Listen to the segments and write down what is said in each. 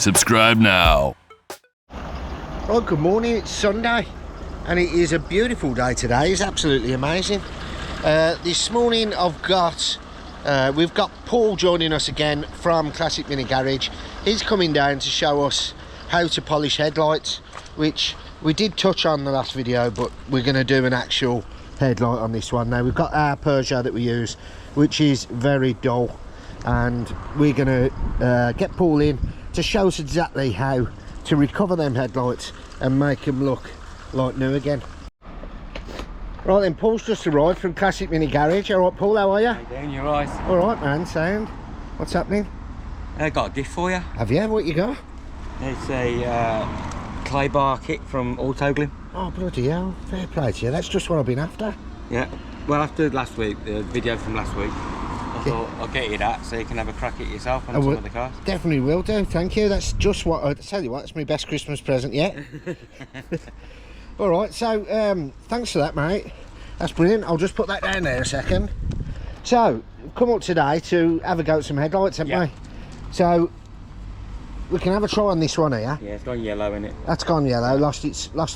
Subscribe now. Well, good morning. It's Sunday and it is a beautiful day today. It's absolutely amazing. This morning we've got Paul joining us again from Classic Mini Garage. He's coming down to show us how to polish headlights, which we did touch on the last video, but we're going to do an actual headlight on this one. Now we've got our Peugeot that we use, which is very dull, and we're going to get Paul in to show us exactly how to recover them headlights and make them look like new again. Right then, Paul's just arrived from Classic Mini Garage. Alright Paul, how are you? How you doing? You alright? Alright man, sound. What's happening? I got a gift for you. Have you? What you got? It's a clay bar kit from Autoglym. Oh bloody hell, fair play to you. That's just what I've been after. Yeah. Well, after last week, the video from last week, I thought I'll get you that so you can have a crack at it yourself on some of the cars. Definitely will do, thank you. That's just what I tell you what, it's my best Christmas present yet. Alright, so thanks for that, mate. That's brilliant. I'll just put that down there a second. So, we've come up today to have a go at some headlights, haven't we? So, we can have a try on this one here. Yeah, it's gone yellow, isn't it? That's gone yellow, lost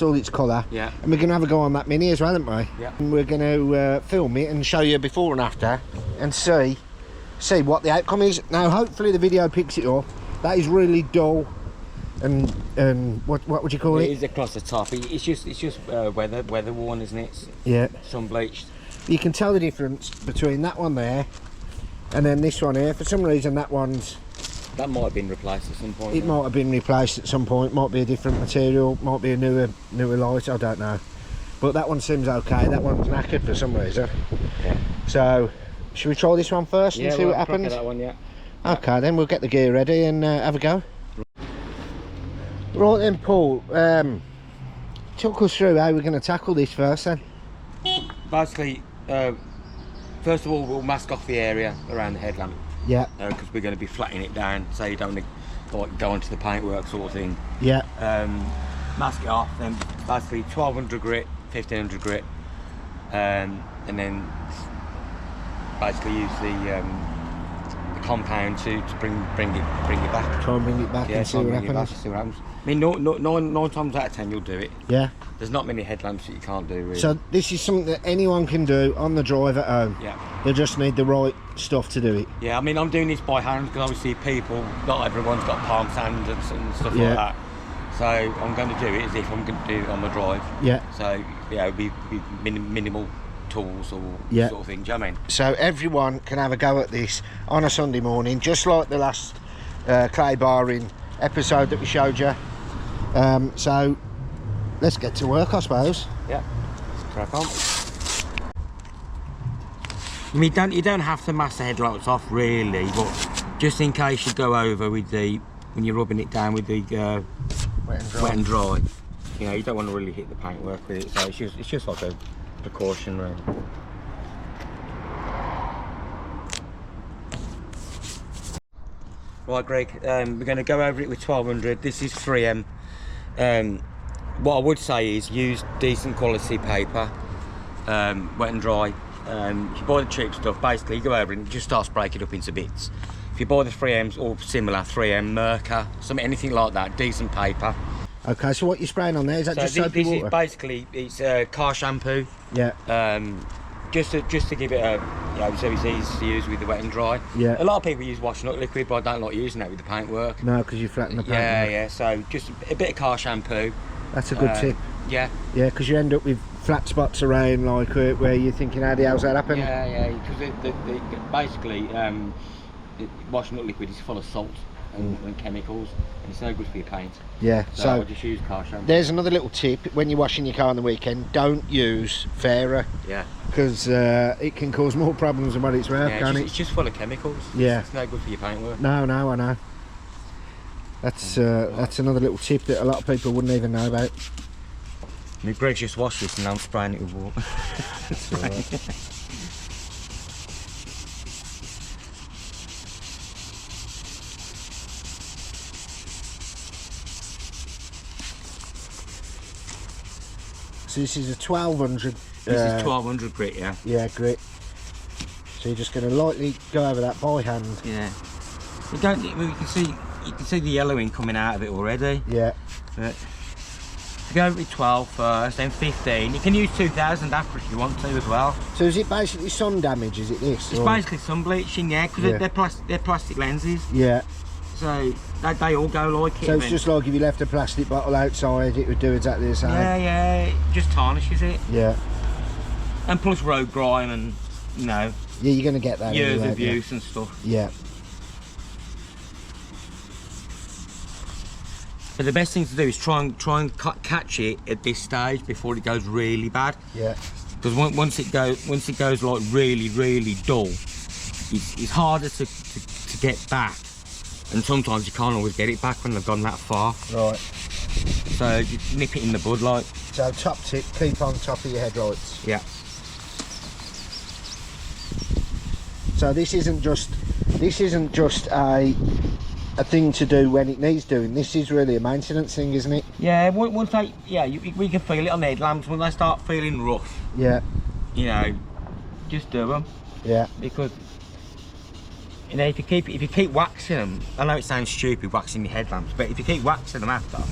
all its colour. Yeah. And we're going to have a go on that Mini as well, aren't we? Yeah. And we're going to film it and show you before and after and see what the outcome is. Now, hopefully the video picks it up. That is really dull and what would you call it? It is across the top. It's just weather worn, isn't it? Yeah. Sun bleached. You can tell the difference between that one there and then this one here. For some reason that might have been replaced at some point. It might have been replaced at some point. Might be a different material, might be a newer light, I don't know. But that one seems okay. That one's knackered for some reason. Yeah. So should we try this one first and see what happens? That one, yeah. Okay, then we'll get the gear ready and have a go. Right then, Paul, talk us through how we're going to tackle this first then. Basically, first of all, we'll mask off the area around the headlamp. Yeah. Because we're going to be flattening it down so you don't like go into the paintwork sort of thing. Yeah. Mask it off, then basically 1200 grit, 1500 grit, and then basically use the compound to bring it back. Try and bring it back and see what happens. I mean, nine times out of 10 you'll do it. Yeah. There's not many headlamps that you can't do really. So this is something that anyone can do on the drive at home. Yeah. They just need the right stuff to do it. Yeah, I mean, I'm doing this by hand because obviously not everyone's got palm sand and stuff like that. So I'm going to do it as if I'm going to do it on the drive. Yeah. So yeah, it would be minimal tools or sort of thing. Do you know what I mean? So everyone can have a go at this on a Sunday morning, just like the last clay barring episode that we showed you. So let's get to work, I suppose. Yeah. Let's crack on. I mean, you don't have to mask the headlights off really, but just in case you go over with when you're rubbing it down with the wet and dry, you know, you don't want to really hit the paintwork with it. So it's just like a precaution, really. Right, Greg, we're going to go over it with 1200. This is 3M. What I would say is use decent quality paper, wet and dry. If you buy the cheap stuff, basically you go over it and it just starts breaking up into bits. If you buy the 3Ms or similar, 3M, Merca, anything like that, decent paper. Okay, so what you're spraying on there, is that just soapy water? This is basically, it's car shampoo. Yeah. Just to give it a, you know, so it's easy to use with the wet and dry. Yeah. A lot of people use washing up liquid, but I don't like using that with the paintwork. No, because you flatten the paint. Yeah. So just a bit of car shampoo. That's a good tip. Yeah. Yeah, because you end up with flat spots around, like where you're thinking, how the hell's that happen? Yeah. Because basically, washing up liquid is full of salt and chemicals, and it's no good for your paint. Yeah. So I just use car shampoo. There's another little tip: when you're washing your car on the weekend, don't use Fairer. Yeah. Because it can cause more problems than what it's worth, can't it? It's just full of chemicals. Yeah. It's no good for your paintwork. No, I know. That's another little tip that a lot of people wouldn't even know about. I mean, Greg's just washed this and I'm spraying it with water. That's all right. So this is a 1200. This is 1200 grit, yeah. Yeah, grit. So you're just going to lightly go over that by hand. Yeah. You don't. Well, you can see you can see the yellowing coming out of it already. Yeah. But go with 12 first, then 15. You can use 2000 after if you want to as well. So is it basically sun damage, is it this? It's basically sun bleaching, yeah, because they're plastic lenses. Yeah. So they all go like it. So it's just like if you left a plastic bottle outside, it would do exactly the same? Yeah, it just tarnishes it. Yeah. And plus road grime and, you know, yeah, you're going to get that years anyway, of use and stuff. Yeah. But the best thing to do is try and catch it at this stage before it goes really bad. Yeah. Because once it goes like really dull, it's harder to get back, and sometimes you can't always get it back when they've gone that far. Right. So you nip it in the bud, like. So top tip: keep on top of your headlights. Yeah. So this isn't just a thing to do when it needs doing. This is really a maintenance thing, isn't it? Yeah. We can feel it on the headlamps when they start feeling rough. Yeah. You know, just do them. Yeah. Because you know, if you keep waxing them, I know it sounds stupid waxing your headlamps, but if you keep waxing them after,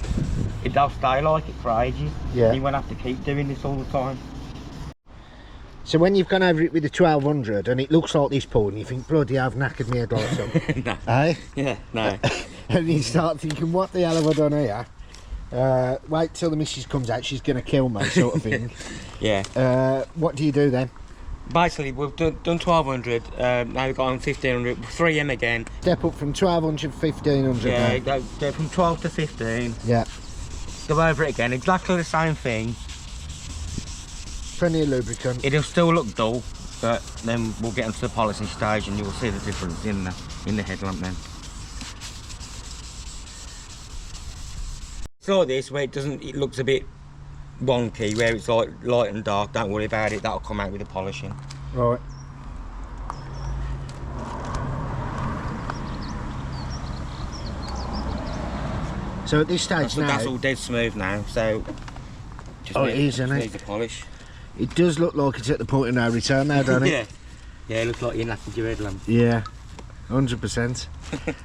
they'll stay like it for ages. Yeah. You won't have to keep doing this all the time. So when you've gone over it with the 1200 and it looks like this, Paul, and you think, bloody, I've knackered my headlights up. No. Eh? Yeah, no. And you start thinking, what the hell have I done here? Wait till the missus comes out, she's going to kill me, sort of thing. Yeah. What do you do then? Basically, we've done 1200, now we've got on 1500, 3M again. Step up from 1200 to 1500. Yeah, go from 12 to 15. Yeah. Go over it again, exactly the same thing. Plenty of lubricant. It'll still look dull, but then we'll get into the polishing stage and you'll see the difference in the headlamp then. It's like this, where it looks a bit wonky, where it's like light and dark. Don't worry about it, that'll come out with the polishing. Right. So at this stage now, that's all dead smooth now, so just it is, isn't it? Needs a polish. It does look like it's at the point of no return now, doesn't it? Yeah, it looks like you're knackered your headlamp. Yeah, 100%.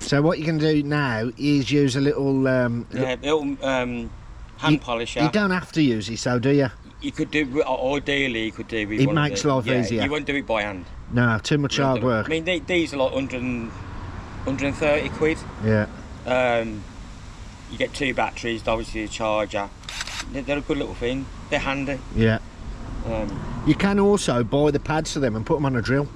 So what you can do now is use a little hand polisher. You don't have to use it, so do you? You could do, ideally, you could do with it makes life easier. You won't do it by hand. No, too much hard work. I mean, these are like 130 quid. Yeah. You get 2 batteries, obviously a charger. They're a good little thing. They're handy. Yeah. You can also buy the pads for them and put them on a drill.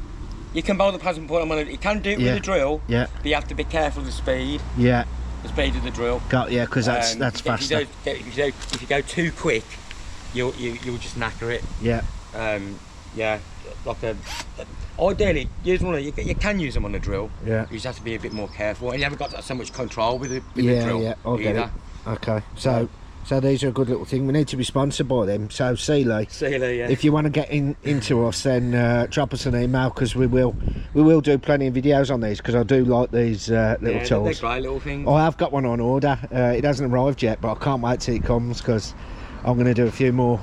You can buy the pads and put them on you can do it with a drill. Yeah. But you have to be careful of the speed. Yeah. The speed of the drill. Yeah, because that's faster. If you go too quick, you'll just knacker it. Yeah. Yeah. Ideally, use one. You can use them on a drill. Yeah. You just have to be a bit more careful, and you haven't got so much control with the drill. Yeah, I'll get it. Okay, so these are a good little thing. We need to be sponsored by them. So Sealy, yeah. If you want to get into us, then drop us an email, because we will do plenty of videos on these, because I do like these little tools. They're great little things. I have got one on order. It hasn't arrived yet, but I can't wait till it comes, because I'm going to do a few more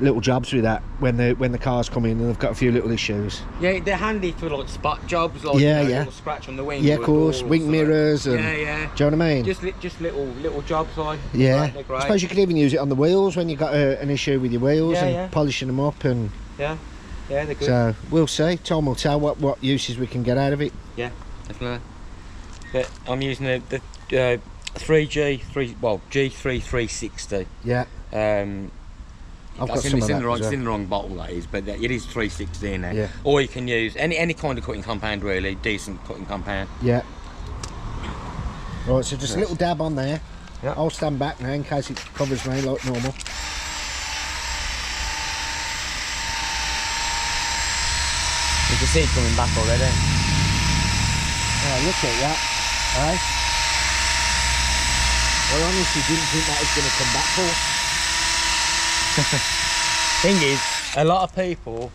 little jobs with that when the cars come in and they've got a few little issues. Yeah, they're handy for like spot jobs, like little scratch on the wing. Yeah, of course, wing mirrors and. Yeah. Do you know what I mean? Just little jobs, like. Yeah. They're great. I suppose you could even use it on the wheels when you've got an issue with your wheels and polishing them up and. Yeah, they're good. So we'll see. Time will tell what uses we can get out of it. Yeah, definitely. But I'm using the G3360. Yeah. I've got some of that it's in the wrong bottle, that is, but it is 360 in there. Yeah. Or you can use any kind of cutting compound, really, decent cutting compound. Yeah. Right, so just a little dab on there. Yeah. I'll stand back now in case it covers me like normal. You can see it coming back already. Oh, look at that. Right? I honestly didn't think that was going to come back, Paul. Thing is, a lot of people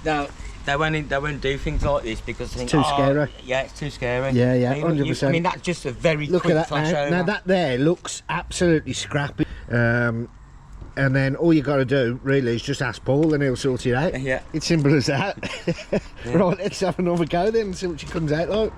they won't do things like this because they think, too scary. Yeah, it's too scary. Yeah, I mean, 100%. I mean, that's just a very look quick at that flash now. over. Now that there looks absolutely scrappy. And then all you got to do really is just ask Paul and he'll sort it out. Yeah. It's simple as that. Right, let's have another go then and see what she comes out like.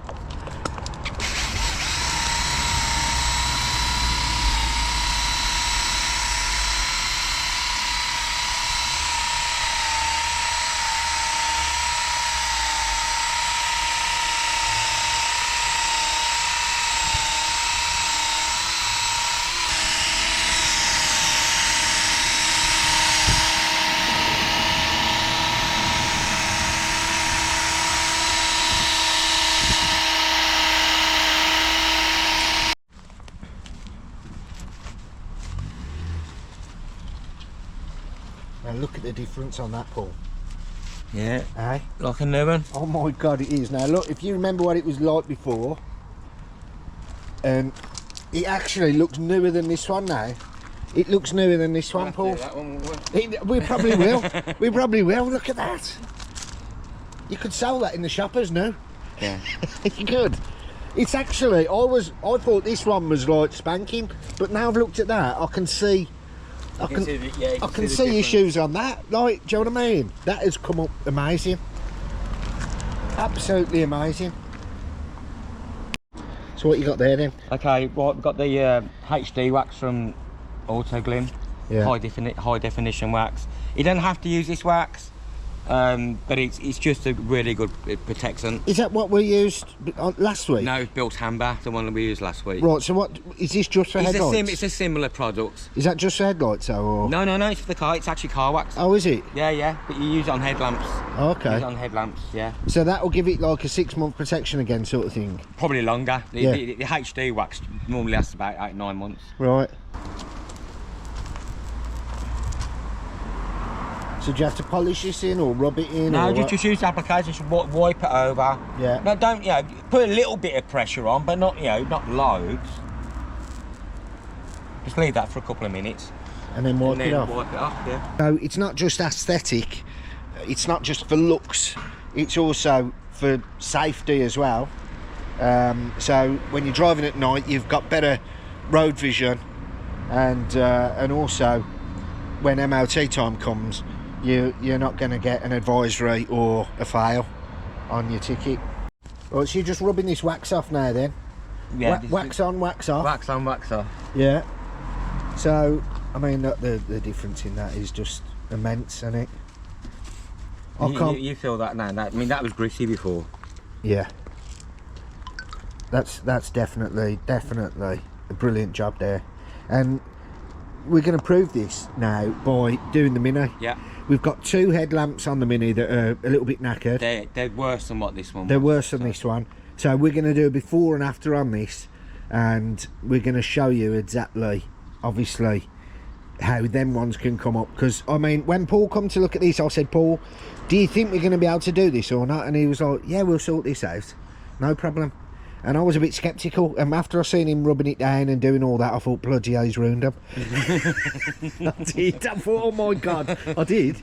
at the difference on that, Paul. Yeah, Eh? like a new one. Oh my God, it is. Now look, if you remember what it was like before, and it actually looks newer than this one now. It looks newer than this one, Paul. That one, won't we? We probably will. We probably will. Look at that. You could sell that in the shoppers now. Yeah. You could. It's actually, I thought this one was like spanking, but now I've looked at that, I can see You can see the- yeah, you I can the see difference. issues on that. Like, do you know what I mean? That has come up amazing. Absolutely amazing. So what you got there then? Okay, right, we've got the HD wax from Autoglym. Yeah. High definition wax. You don't have to use this wax, but it's just a really good protectant. Is that what we used last week? No, it's Built Amber, the one that we used last week. Right, so what, is this just for headlights? It's a similar product. Is that just for headlights though, or? No, it's for the car. It's actually car wax. Oh, is it? Yeah, but you use it on headlamps. Oh, Use okay. it on headlamps, yeah. So that will give it like a 6-month protection again sort of thing? Probably longer. Yeah. The HD wax normally lasts about 8-9 months. Right. So do you have to polish this in or rub it in? No, or what? just use the applicator, just wipe it over. Yeah. No, don't, put a little bit of pressure on, but not, not loads. Just leave that for a couple of minutes. And then wipe and it then off. wipe it off, yeah. So it's not just aesthetic, it's not just for looks, it's also for safety as well. So when you're driving at night, you've got better road vision, and also when MOT time comes, you're not going to get an advisory or a fail on your ticket. Right, so you're just rubbing this wax off now then? Yeah. Wax on, wax off? Wax on, wax off. Yeah. So, I mean, the difference in that is just immense, isn't it? I can't... You feel that now? I mean, that was gritty before. Yeah. That's definitely a brilliant job there. And we're going to prove this now by doing the Mini. Yeah. We've got 2 headlamps on the Mini that are a little bit knackered. They're worse than what this one was. They're worse than this one. So we're going to do a before and after on this, and we're going to show you exactly, obviously, how them ones can come up. Because, I mean, when Paul come to look at this, I said, Paul, do you think we're going to be able to do this or not? And he was like, yeah, we'll sort this out. No problem. And I was a bit sceptical, and after I seen him rubbing it down and doing all that, I thought, bloody hell, he's ruined them. I did. I thought, oh my God, I did.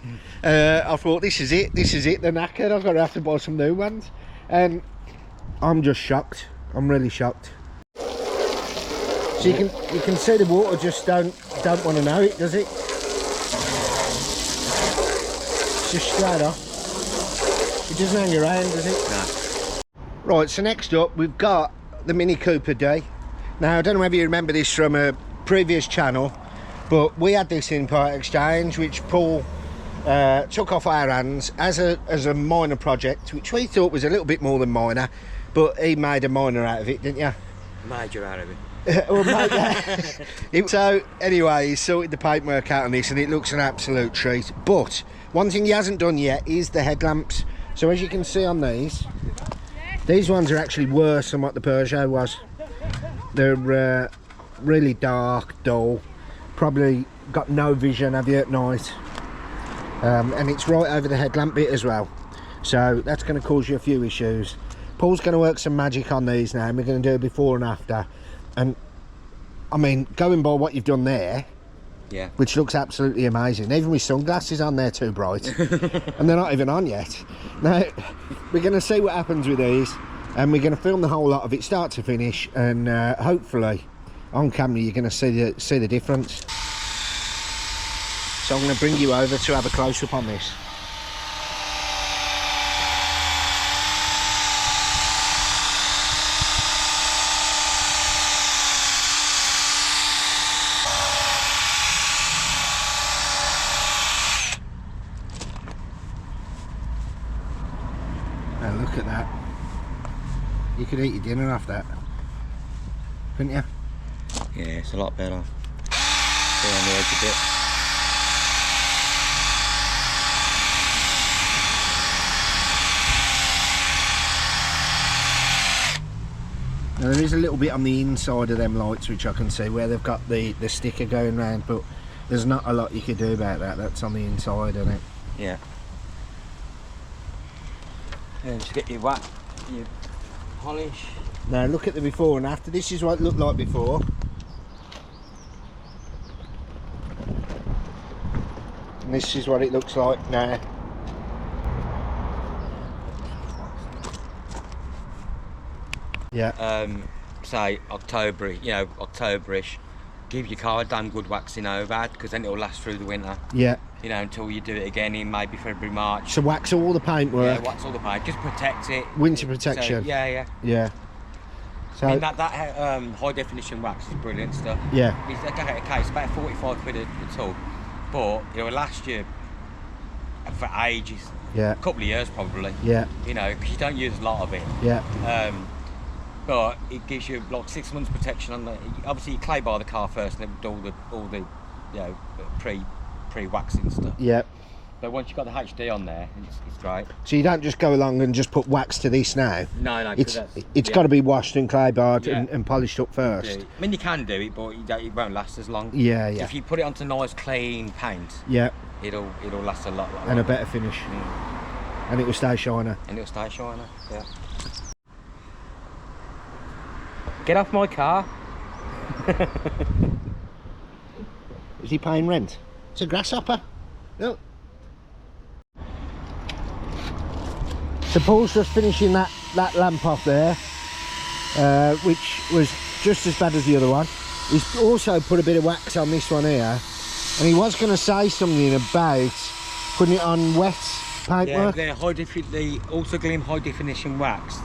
I thought, this is it, they're knackered, I've got to have to buy some new ones. And I'm just shocked. I'm really shocked. So you can see the water just don't want to know it, does it? It's just straight off. It doesn't hang around, does it? No. Right, so next up we've got the Mini Cooper D. Now I don't know whether you remember this from a previous channel, but we had this in part exchange, which Paul took off our hands as a minor project, which we thought was a little bit more than minor, but he made a minor out of it, didn't you? Major out of it. Well, so anyway, he sorted the paintwork out on this and it looks an absolute treat. But one thing he hasn't done yet is the headlamps. So as you can see on these ones are actually worse than what the Peugeot was. They're really dark, dull, probably got no vision, have you, at night. And it's right over the headlamp bit as well. So that's going to cause you a few issues. Paul's going to work some magic on these now, and we're going to do a before and after. And I mean, going by what you've done there, Yeah. which looks absolutely amazing, even with sunglasses on, they're too bright. And they're not even on yet. Now we're going to see what happens with these, and we're going to film the whole lot of it start to finish, and hopefully on camera you're going to see the difference. So I'm going to bring you over to have a close-up on this. Now look at that. You could eat your dinner off that, couldn't you? Yeah, it's a lot better. Go on the edge a bit. Now there is a little bit on the inside of them lights which I can see where they've got the sticker going round, but there's not a lot you could do about that. That's on the inside, isn't it? Yeah. And just get your wax, your polish. Now look at the before and after. This is what it looked like before. And this is what it looks like now. Yeah. Say October, Octoberish. Give your car a damn good waxing over, because then it'll last through the winter. Yeah. Until you do it again in maybe February, March. So wax all the paintwork. Yeah, wax all the paint. Just protect it. Winter protection. So, yeah. Yeah. So I mean, that high definition wax is brilliant stuff. yeah. It's about 45 quid a tub, but it will last you for ages. Yeah. A couple of years probably. Yeah. Because you don't use a lot of it. Yeah. But it gives you like 6 months protection on the. Obviously, you clay bar the car first, and then do all the pre-waxing stuff. Yeah. But once you've got the HD on there, it's great. So you don't just go along and just put wax to this now. No. It's got to be washed and clay barred Yeah. and polished up first. I mean, you can do it, but it won't last as long. Yeah. So Yeah. if you put it onto nice, clean paint, Yeah. it'll last a lot And longer. a better finish. Mm. And it will stay shiner. And it'll stay shiner. Yeah. Get off my car. Is he paying rent? It's a grasshopper. Look. So Paul's just finishing that lamp off there, which was just as bad as the other one. He's also put a bit of wax on this one here, and he was going to say something about putting it on wet paintwork. Yeah, the Ultra Gleam high definition wax.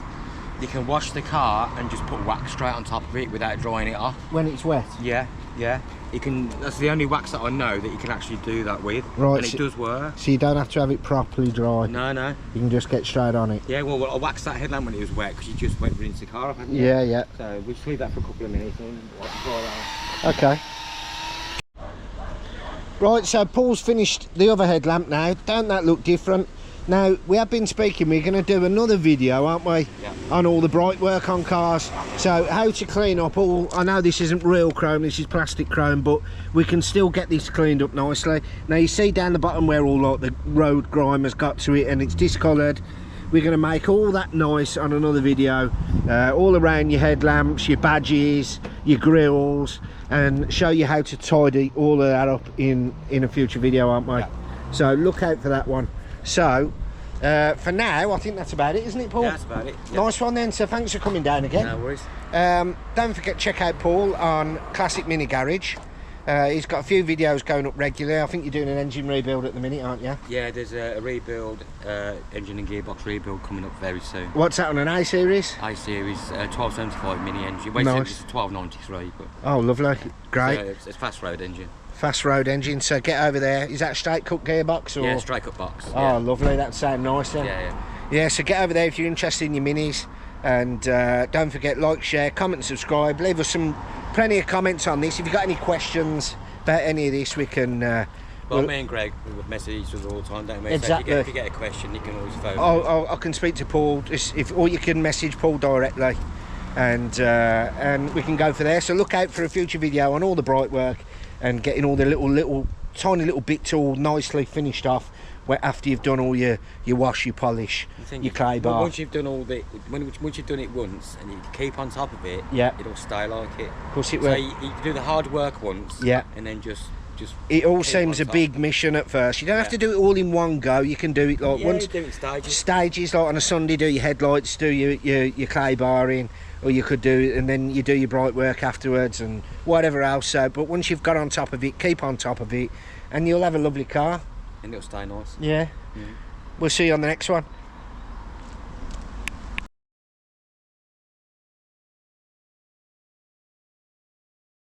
You can wash the car and just put wax straight on top of it without drying it off. When it's wet. Yeah. You can. That's the only wax that I know that you can actually do that with. Right, And it does work. So you don't have to have it properly dry. No. You can just get straight on it. Yeah, well, I waxed that headlamp when it was wet because you just went rinse the car off, hadn't you? Yeah. So we'll just leave that for a couple of minutes and dry that off. Okay. Right, so Paul's finished the other headlamp now. Don't that look different? Now, we have been speaking, we're going to do another video, aren't we? Yeah. On all the bright work on cars. So, how to clean up all... I know this isn't real chrome, this is plastic chrome, but we can still get this cleaned up nicely. Now, you see down the bottom where all like the road grime has got to it and it's discoloured. We're going to make all that nice on another video. All around your headlamps, your badges, your grills, and show you how to tidy all of that up in a future video, aren't we? Yeah. So, look out for that one. So, for now, I think that's about it, isn't it, Paul? Yeah, that's about it. Yeah. Nice one then, so thanks for coming down again. No worries. Don't forget to check out Paul on Classic Mini Garage. He's got a few videos going up regularly. I think you're doing an engine rebuild at the minute, aren't you? Yeah, there's a rebuild, engine and gearbox rebuild coming up very soon. What's that on an A-Series? I-Series 1275 mini engine. Well, Nice. it's 1293, but Oh, lovely. Great. it's fast road engine. Fast road engine, so get over there. Is that straight cut gearbox? Or? Yeah, straight cut box. Oh, Yeah. lovely. That sounds nice then. Yeah. Yeah, so get over there if you're interested in your minis. And don't forget, like, share, comment and subscribe. Leave us plenty of comments on this. If you've got any questions about any of this, we can... Well, me and Greg we message each other all the time, don't we? Exactly. So if you get a question, you can always phone. I can speak to Paul, or you can message Paul directly. And we can go for there. So look out for a future video on all the bright work and getting all the little tiny little bits all nicely finished off after you've done all your wash, your polish, your clay bar. Once you've done once you've done it once and you keep on top of it, Yeah. it'll stay like it. Of course it So will. you do the hard work once, Yeah. and then just It all keep seems on a top. big mission at first. You don't have Yeah. to do it all in one go. You can do it like Yeah, once. you do it stages. Stages, like on a Sunday, do your headlights, do your clay barring, or you could do it and then you do your bright work afterwards and whatever else. So, but once you've got on top of it, keep on top of it, and you'll have a lovely car. And it'll stay nice. Yeah. We'll see you on the next one.